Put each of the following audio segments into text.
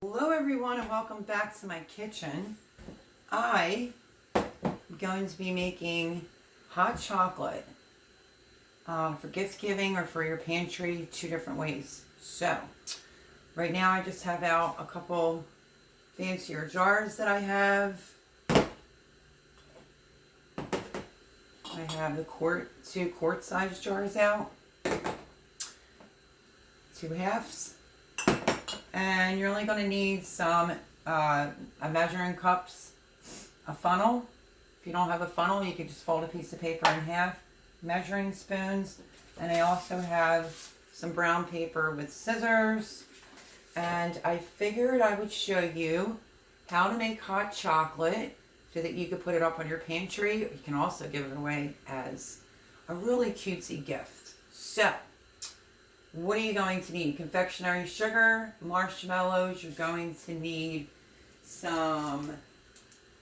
Hello everyone and welcome back to my kitchen. I am going to be making hot chocolate for gift giving or for your pantry, two different ways. So right now I just have out a couple fancier jars that I have. I have the two quart size jars out, 2 halves. And you're only going to need some a measuring cups, a funnel. If you don't have a funnel, you can just fold a piece of paper in half. Measuring spoons, and I also have some brown paper with scissors. And I figured I would show you how to make hot chocolate so that you could put it up on your pantry. You can also give it away as a really cutesy gift. So what are you going to need? Confectionery sugar, marshmallows. You're going to need some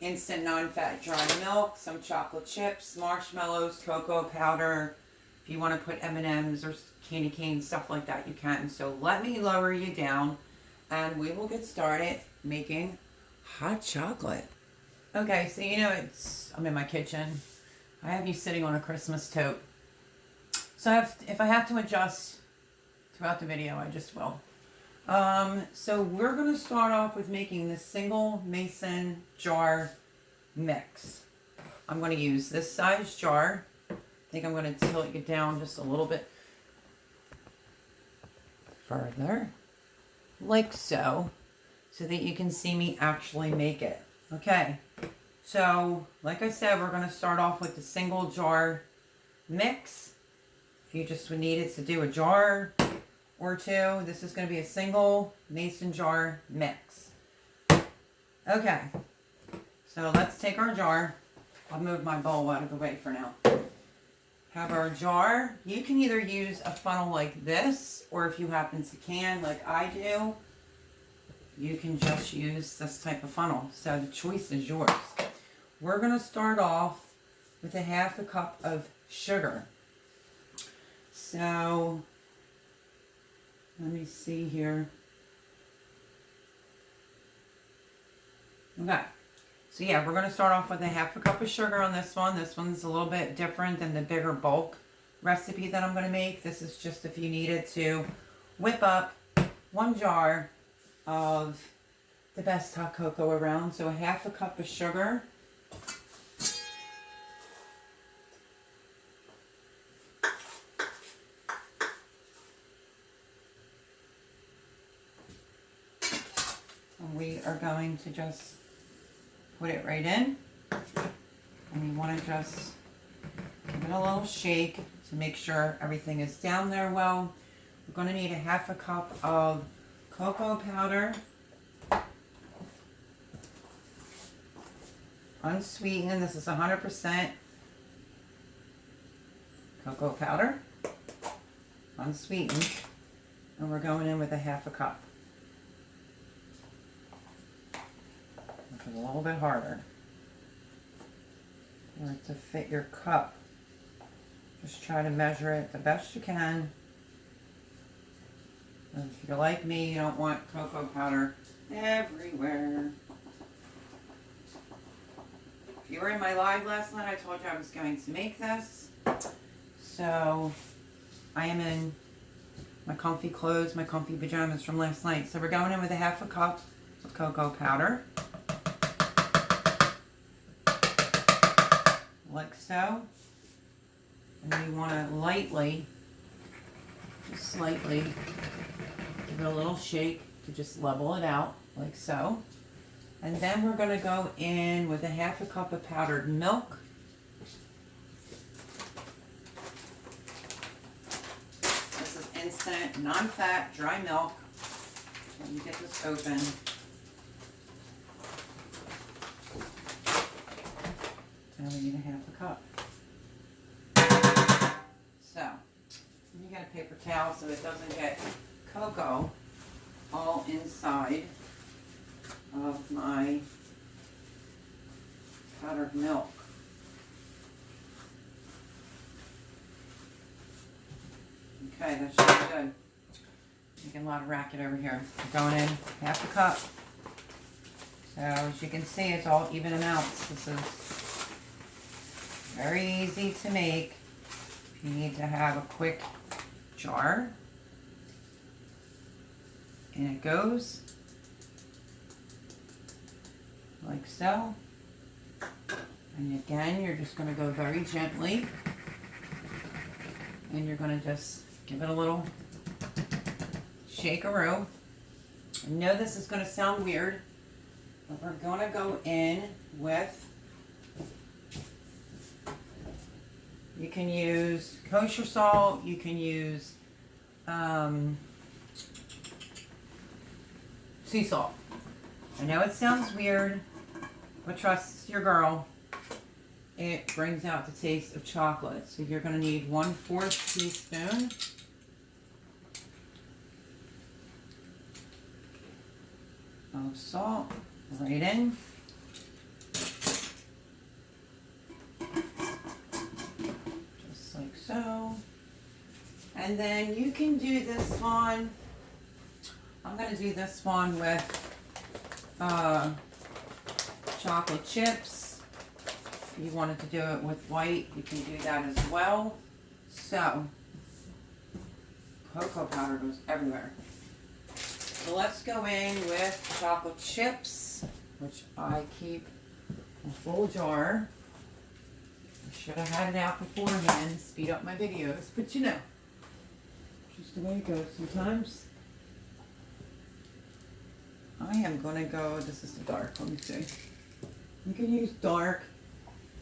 instant non-fat dry milk, some chocolate chips, marshmallows, cocoa powder. If you want to put M&Ms or candy canes, stuff like that, you can. So let me lower you down and we will get started making hot chocolate. Okay, so I'm in my kitchen. I have you sitting on a Christmas tote. So if I have to adjust throughout the video, I just will. So we're going to start off with making this single mason jar mix. I'm going to use this size jar. I think I'm going to tilt it down just a little bit further, like so that you can see me actually make it. Okay, so like I said, we're going to start off with the single jar mix. If you just would need it to do a jar or two, this is going to be a single mason jar mix. Okay, so let's take our jar. I'll move my bowl out of the way for now. Have our jar. You can either use a funnel like this, or if you happen to can, like I do, you can just use this type of funnel. So the choice is yours. We're going to start off with a 1/2 cup of sugar. So let me see here. Okay. So yeah, we're going to start off with a 1/2 cup of sugar on this one. This one's a little bit different than the bigger bulk recipe that I'm going to make. This is just if you needed to whip up 1 jar of the best hot cocoa around. So a 1/2 cup of sugar. We are going to just put it right in, and you want to just give it a little shake to make sure everything is down there well. We're going to need a 1/2 cup of cocoa powder, unsweetened. This is 100% cocoa powder, unsweetened, and we're going in with a 1/2 cup. A little bit harder for it to fit your cup. Just try to measure it the best you can. And if you're like me, you don't want cocoa powder everywhere. If you were in my live last night, I told you I was going to make this. So I am in my comfy clothes, my comfy pajamas from last night. So we're going in with a 1/2 cup of cocoa powder. Like so. And you want to lightly, just slightly, give it a little shake to just level it out, like so. And then we're going to go in with a 1/2 cup of powdered milk. This is instant, non-fat, dry milk. Let me get this open. Now we need a 1/2 cup. So, let me get a paper towel so it doesn't get cocoa all inside of my powdered milk. Okay, that should be good. Making a lot of racket over here. Going in half a cup. So as you can see, it's all even amounts. This is very easy to make. If you need to have a quick jar. And it goes like so. And again, you're just going to go very gently. And you're going to just give it a little shake-a-roo. I know this is going to sound weird, but we're going to go in with, you can use kosher salt, you can use sea salt. I know it sounds weird, but trust your girl, it brings out the taste of chocolate. So you're going to need 1/4 teaspoon of salt right in. Just like so. And then you can do this one. I'm going to do this one with chocolate chips. If you wanted to do it with white, you can do that as well. So, cocoa powder goes everywhere. So let's go in with chocolate chips, which I keep a full jar. I should have had it out beforehand to speed up my videos, but you know, just the way it goes sometimes. I am going to go, this is the dark, let me see. You can use dark,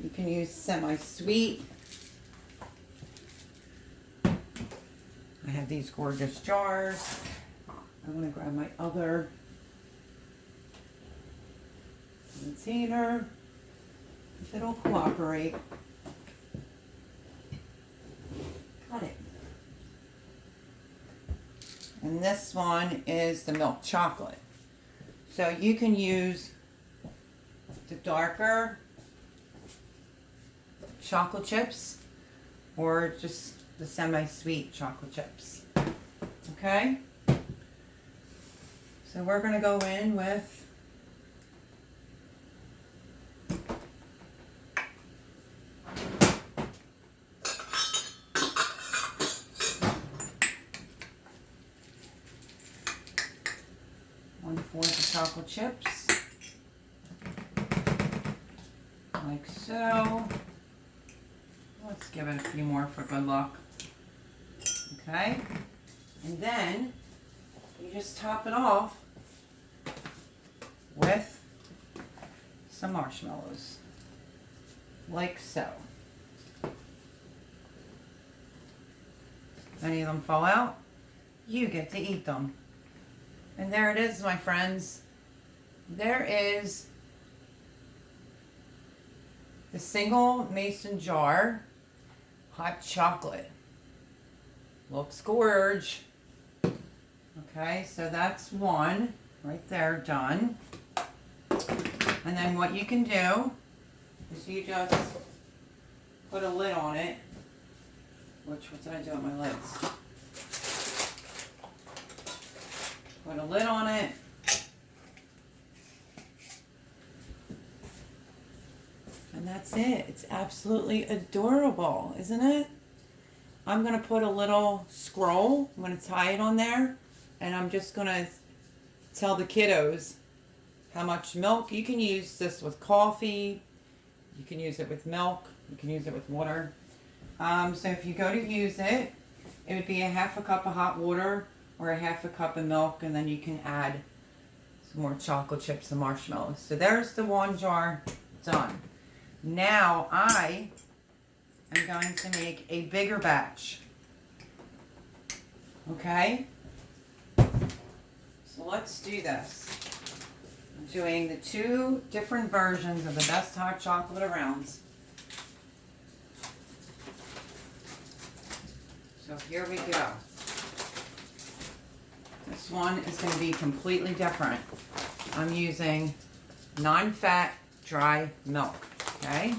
you can use semi-sweet. I have these gorgeous jars. I'm going to grab my other container, if it'll cooperate. Got it. And this one is the milk chocolate. So you can use the darker chocolate chips or just the semi-sweet chocolate chips. Okay? So we're going to go in with the chocolate chips, like so. Let's give it a few more for good luck. Okay, and then you just top it off with some marshmallows, like so. If any of them fall out, you get to eat them. And there it is, my friends. There is the single mason jar hot chocolate. Looks gorge. Okay, so that's one right there done. And then what you can do is you just put a lid on it. What did I do with my lids? Put a lid on it. And that's it. It's absolutely adorable, isn't it? I'm going to put a little scroll. I'm going to tie it on there. And I'm just going to tell the kiddos how much milk. You can use this with coffee. You can use it with milk. You can use it with water. So if you go to use it, it would be a 1/2 cup of hot water or a 1/2 cup of milk, and then you can add some more chocolate chips and marshmallows. So there's the one jar done. Now I am going to make a bigger batch. Okay? So let's do this. I'm doing the 2 different versions of the best hot chocolate around. So here we go. This one is going to be completely different. I'm using non-fat dry milk, okay?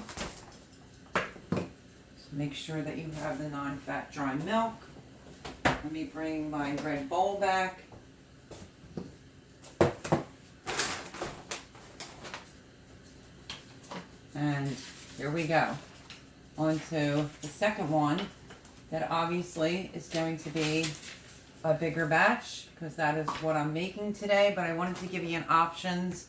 So make sure that you have the non-fat dry milk. Let me bring my red bowl back. And here we go. On to the second one that obviously is going to be a bigger batch because that is what I'm making today, but I wanted to give you an options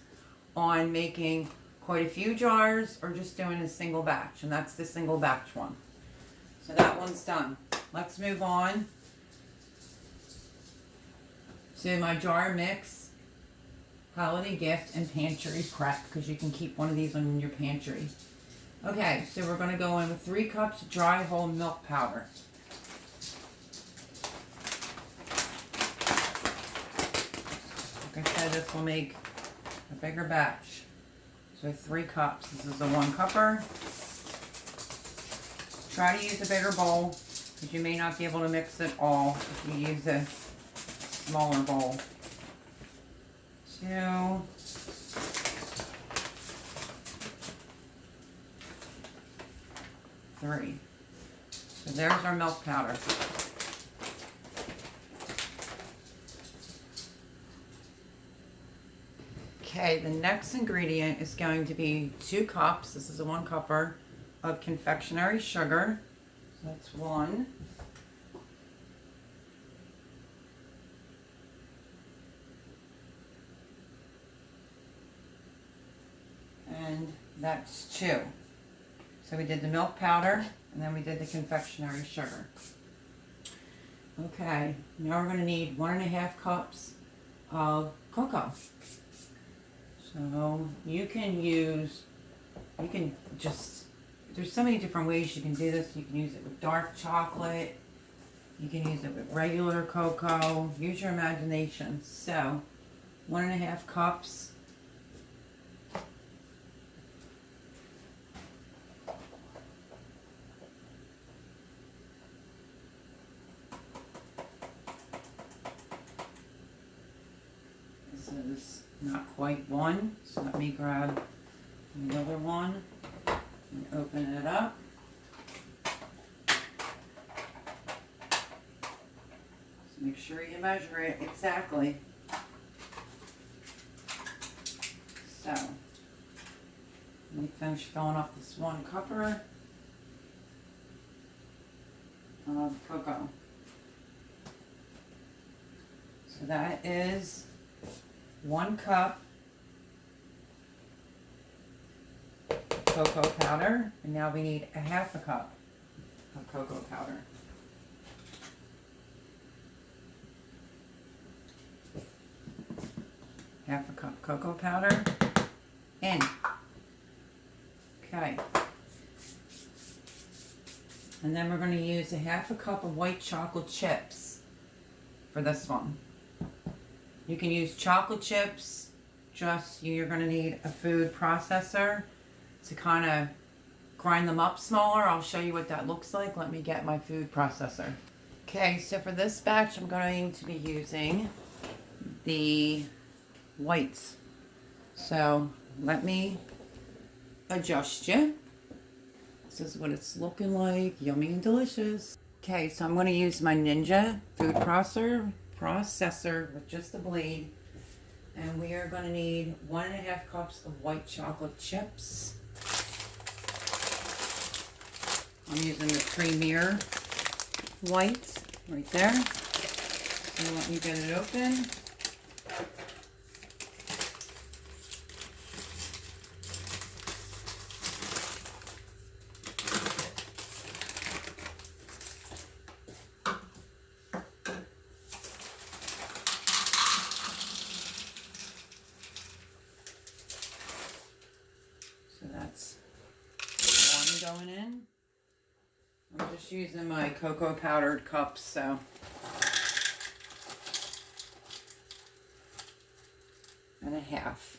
on making quite a few jars or just doing a single batch, and that's the single batch one. So that one's done. Let's move on to my jar mix, holiday gift, and pantry prep, because you can keep one of these in your pantry. Okay, so we're going to go in with 3 cups dry whole milk powder. Like I said, this will make a bigger batch. So 3 cups. This is a 1 cupper. Try to use a bigger bowl because you may not be able to mix it all if you use a smaller bowl. 2. 3. So there's our milk powder. Okay, the next ingredient is going to be 2 cups. This is a 1 cupper of confectionery sugar. So that's 1. And that's 2. So we did the milk powder and then we did the confectionery sugar. Okay, now we're going to need 1.5 cups of cocoa. So you can just, there's so many different ways you can do this. You can use it with dark chocolate. You can use it with regular cocoa. Use your imagination. So 1.5 cups. This is not quite 1, so let me grab another one and open it up. So make sure you measure it exactly. So let me finish filling up this 1 cupper of cocoa. So that is 1 cup cocoa powder, and now we need 1/2 cup of cocoa powder. Half a cup cocoa powder in. Okay. And then we're going to use 1/2 cup of white chocolate chips for this one. You can use chocolate chips, just you're going to need a food processor to kind of grind them up smaller. I'll show you what that looks like. Let me get my food processor. Okay, so for this batch I'm going to be using the whites. So let me adjust you. This is what it's looking like. Yummy and delicious. Okay, so I'm going to use my Ninja food processor with just a blade, and we are going to need 1.5 cups of white chocolate chips. I'm using the Premier white right there. So let me get it open. So that's 1 going in. I'm just using my cocoa powdered cups, so. And 1/2.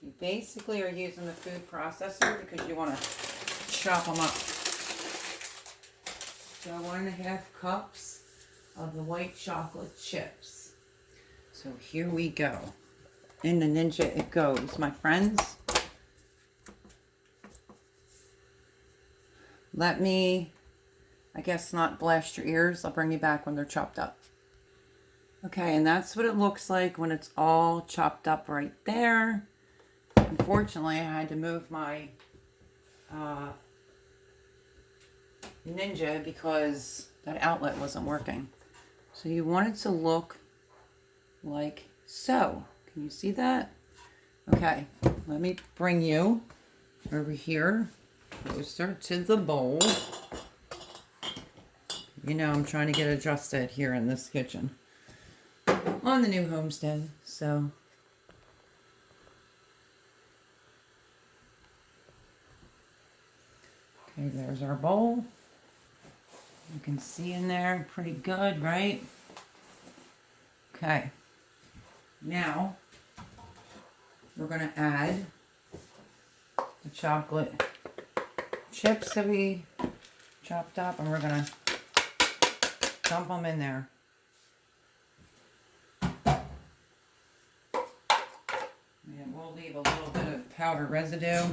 You basically are using the food processor because you want to chop them up. So 1.5 cups of the white chocolate chips. So here we go. In the Ninja it goes, my friends. Let me I guess not blast your ears. I'll bring you back when they're chopped up. Okay, and that's what it looks like when it's all chopped up right there. Unfortunately, I had to move my Ninja because that outlet wasn't working. So you want it to look like so. Can you see that? Okay, let me bring you over here closer to the bowl. You know, I'm trying to get adjusted here in this kitchen on the new homestead, so. Okay, there's our bowl. You can see in there pretty good, right? Okay. Now, we're going to add the chocolate chips that we chopped up, and we're going to dump them in there. And we'll leave a little bit of powder residue.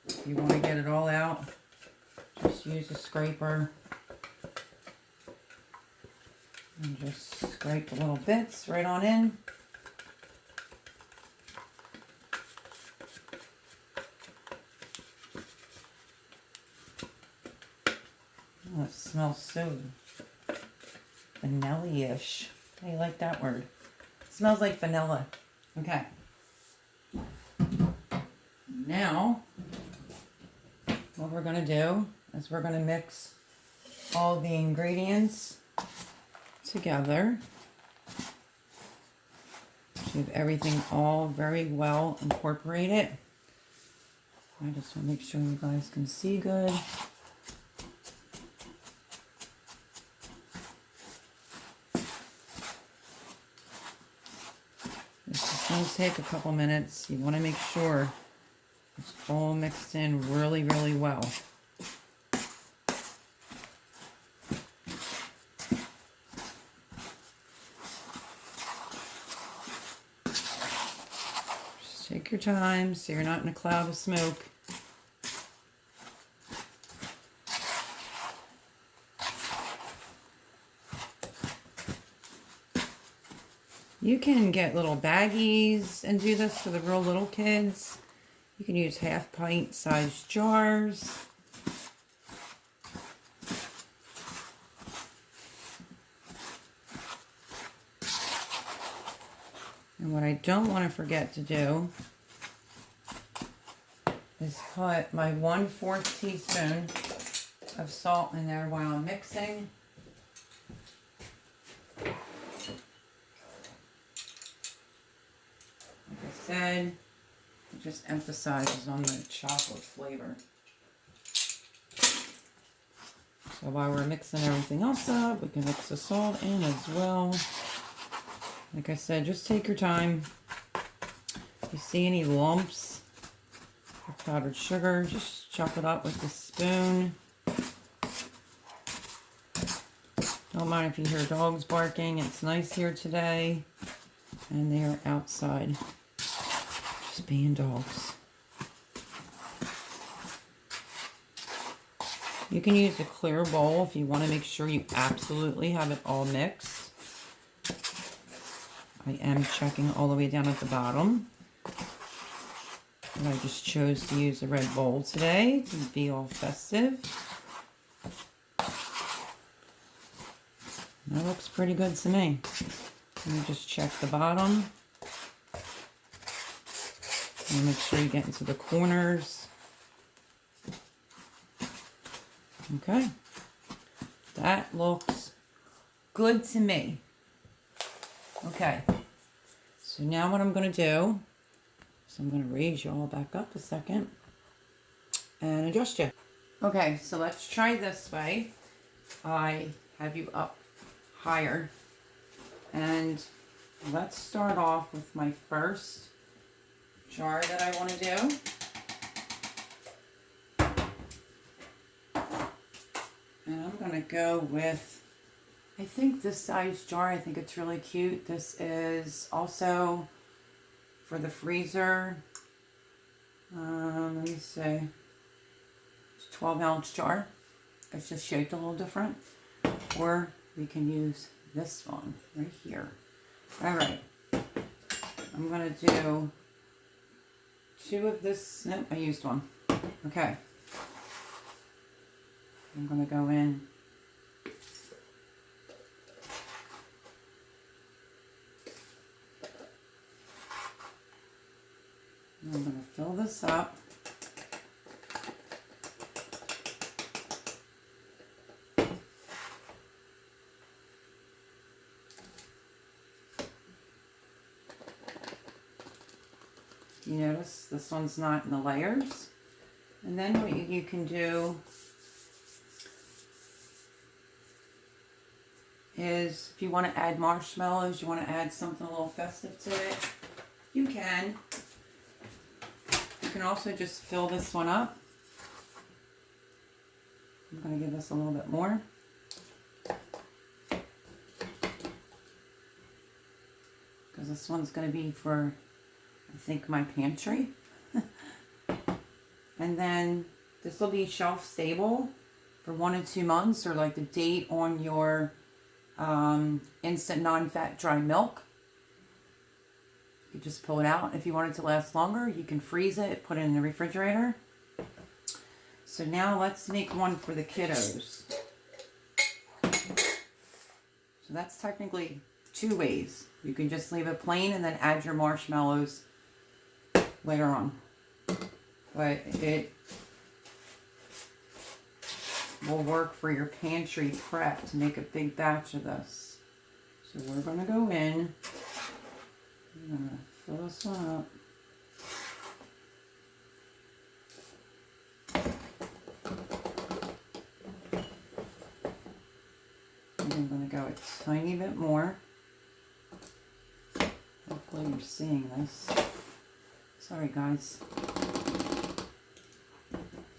If you want to get it all out, just use a scraper. And just scrape the little bits right on in. Oh, it smells so vanilla-ish. How do you like that word? It smells like vanilla. Okay. Now, what we're going to do is we're going to mix all the ingredients together. So everything all very well incorporated. I just want to make sure you guys can see good. This is going to take a couple minutes. You want to make sure it's all mixed in really, really well. Just take your time so you're not in a cloud of smoke. You can get little baggies and do this for the real little kids. You can use half pint sized jars. And what I don't want to forget to do is put my 1/4 teaspoon of salt in there while I'm mixing. Like I said, it just emphasizes on the chocolate flavor. So while we're mixing everything else up, we can mix the salt in as well. Like I said, just take your time. If you see any lumps of powdered sugar, just chop it up with the spoon. Don't mind if you hear dogs barking. It's nice here today. And they are outside. Just being dogs. You can use a clear bowl if you want to make sure you absolutely have it all mixed. I am checking all the way down at the bottom. And I just chose to use a red bowl today to be all festive. That looks pretty good to me. Let me just check the bottom. And make sure you get into the corners. Okay. That looks good to me. Okay. So now what I'm going to do is I'm going to raise you all back up a second and adjust you. Okay, so let's try this way. I have you up higher. And let's start off with my first jar that I want to do. And I'm going to go with, I think this size jar, I think it's really cute. This is also for the freezer. Let me see. It's a 12-ounce jar. It's just shaped a little different. Or we can use this one right here. All right. I'm going to do 2 of this. Nope, I used one. Okay. I'm going to go in. I'm going to fill this up. You notice this one's not in the layers. And then what you can do is, if you want to add marshmallows, you want to add something a little festive to it, you can. You can also just fill this one up. I'm going to give this a little bit more. Because this one's going to be for, I think, my pantry. And then this will be shelf stable for 1 to 2 months, or like the date on your instant non-fat dry milk. You just pull it out. If you want it to last longer, you can freeze it, put it in the refrigerator. So now let's make one for the kiddos. So that's technically 2 ways. You can just leave it plain and then add your marshmallows later on. But it will work for your pantry prep to make a big batch of this. So we're going to go in. I'm going to fill this one up. And I'm going to go a tiny bit more. Hopefully you're seeing this. Sorry guys.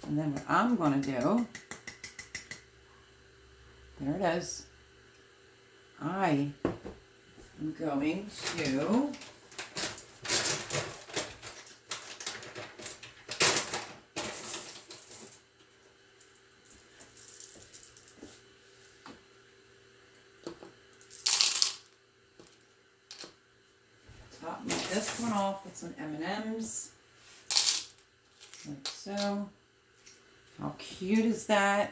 And then what I'm going to do, there it is. I am going to top this one off with some M&Ms, like so. How cute is that?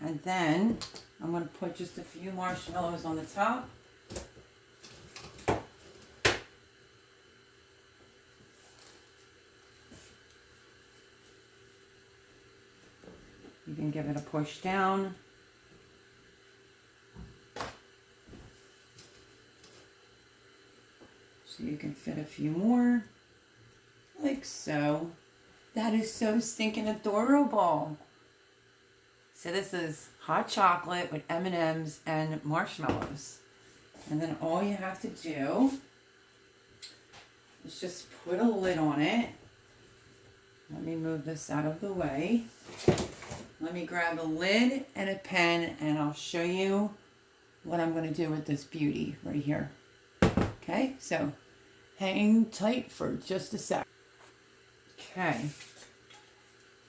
And then I'm going to put just a few marshmallows on the top. You can give it a push down. So you can fit a few more, like so. That is so stinking adorable. So this is hot chocolate with M&Ms and marshmallows. And then all you have to do is just put a lid on it. Let me move this out of the way. Let me grab a lid and a pen and I'll show you what I'm going to do with this beauty right here. Okay, so hang tight for just a sec. Okay.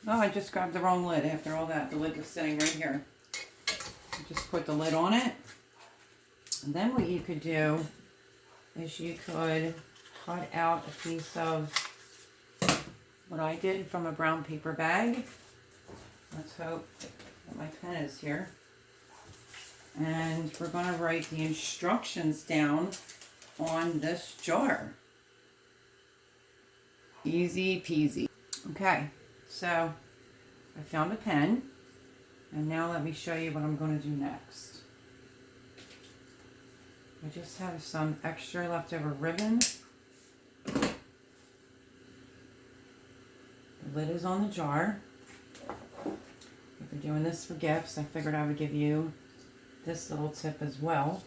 Oh, I just grabbed the wrong lid after all that. The lid was sitting right here. Just put the lid on it. And then what you could do is you could cut out a piece of what I did from a brown paper bag. Let's hope that my pen is here. And we're going to write the instructions down on this jar. Easy peasy. Okay, so I found a pen, and now let me show you what I'm going to do next. I just have some extra leftover ribbon. The lid is on the jar. If you're doing this for gifts, I figured I would give you this little tip as well.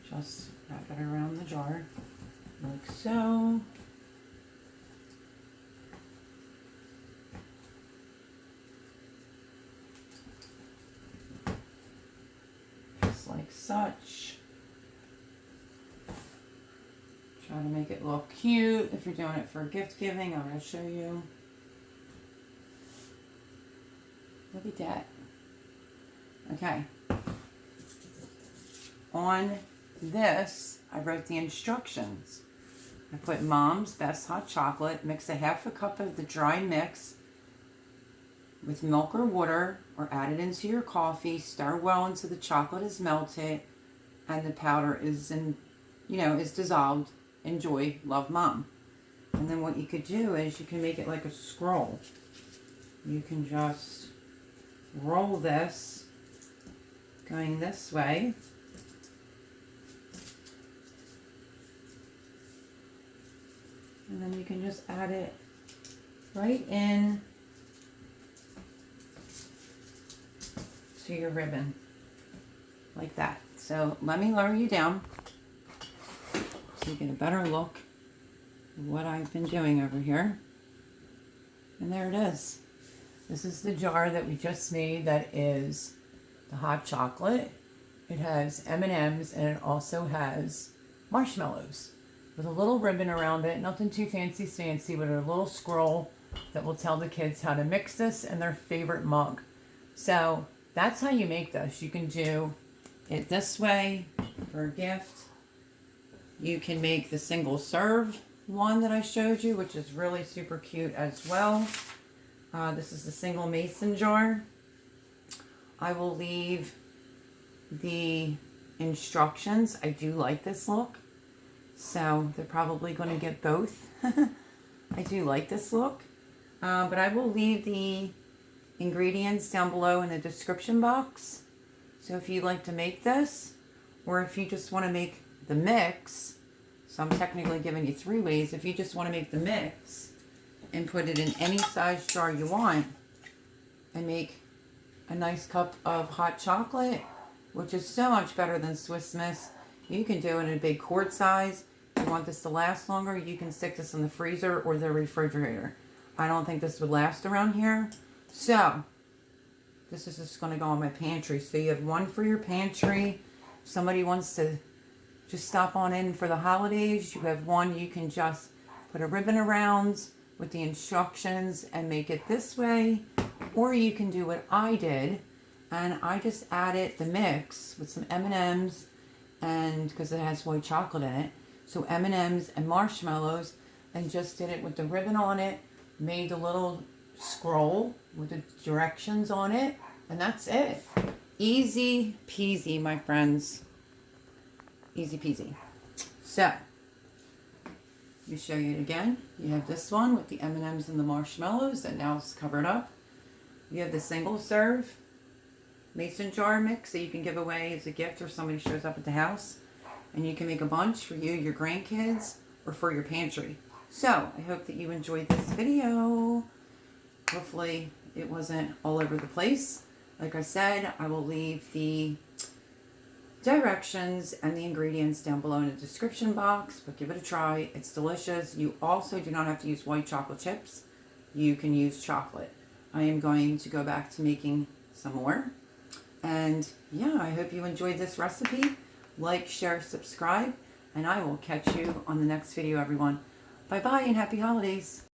Just wrap it around the jar, like so. Just like such. Try to make it look cute. If you're doing it for gift giving, I'm going to show you. Look at that. Okay. On this, I wrote the instructions. I put Mom's Best Hot Chocolate. Mix a half a cup of the dry mix with milk or water, or add it into your coffee. Stir well until the chocolate is melted and the powder is is dissolved. Enjoy. Love, Mom. And then what you could do is you can make it like a scroll. You can just roll this going this way. And then you can just add it right in to your ribbon, like that. So let me lower you down so you get a better look at what I've been doing over here. And there it is. This is the jar that we just made that is the hot chocolate. It has M&Ms and it also has marshmallows with a little ribbon around it. Nothing too fancy, but a little scroll that will tell the kids how to mix this in their favorite mug. So that's how you make this. You can do it this way for a gift. You can make the single serve one that I showed you, which is really super cute as well. This is the single mason jar. I will leave the instructions. I do like this look, so they're probably going to get both. I do like this look, but I will leave the ingredients down below in the description box. So if you'd like to make this, or if you just want to make the mix, so I'm technically giving you 3 ways. If you just want to make the mix and put it in any size jar you want and make a nice cup of hot chocolate, which is so much better than Swiss Miss. You can do it in a big quart size. If you want this to last longer, you can stick this in the freezer or the refrigerator. I don't think this would last around here. So this is just going to go in my pantry. So you have one for your pantry. If somebody wants to just stop on in for the holidays, you have one you can just put a ribbon around with the instructions and make it this way. Or you can do what I did, and I just added the mix with some M&Ms, and because it has white chocolate in it, so M&Ms and marshmallows, and just did it with the ribbon on it, made a little scroll with the directions on it, and that's it. Easy peasy, my friends. Easy peasy. So, let me show you it again. You have this one with the M&Ms and the marshmallows that now is covered up. You have the single serve mason jar mix that you can give away as a gift or somebody shows up at the house. And you can make a bunch for you, your grandkids, or for your pantry. So, I hope that you enjoyed this video. Hopefully it wasn't all over the place. Like I said, I will leave the directions and the ingredients down below in the description box, but give it a try. It's delicious. You also do not have to use white chocolate chips. You can use chocolate. I am going to go back to making some more. And yeah, I hope you enjoyed this recipe. Like, share, subscribe, and I will catch you on the next video, everyone. Bye-bye and happy holidays.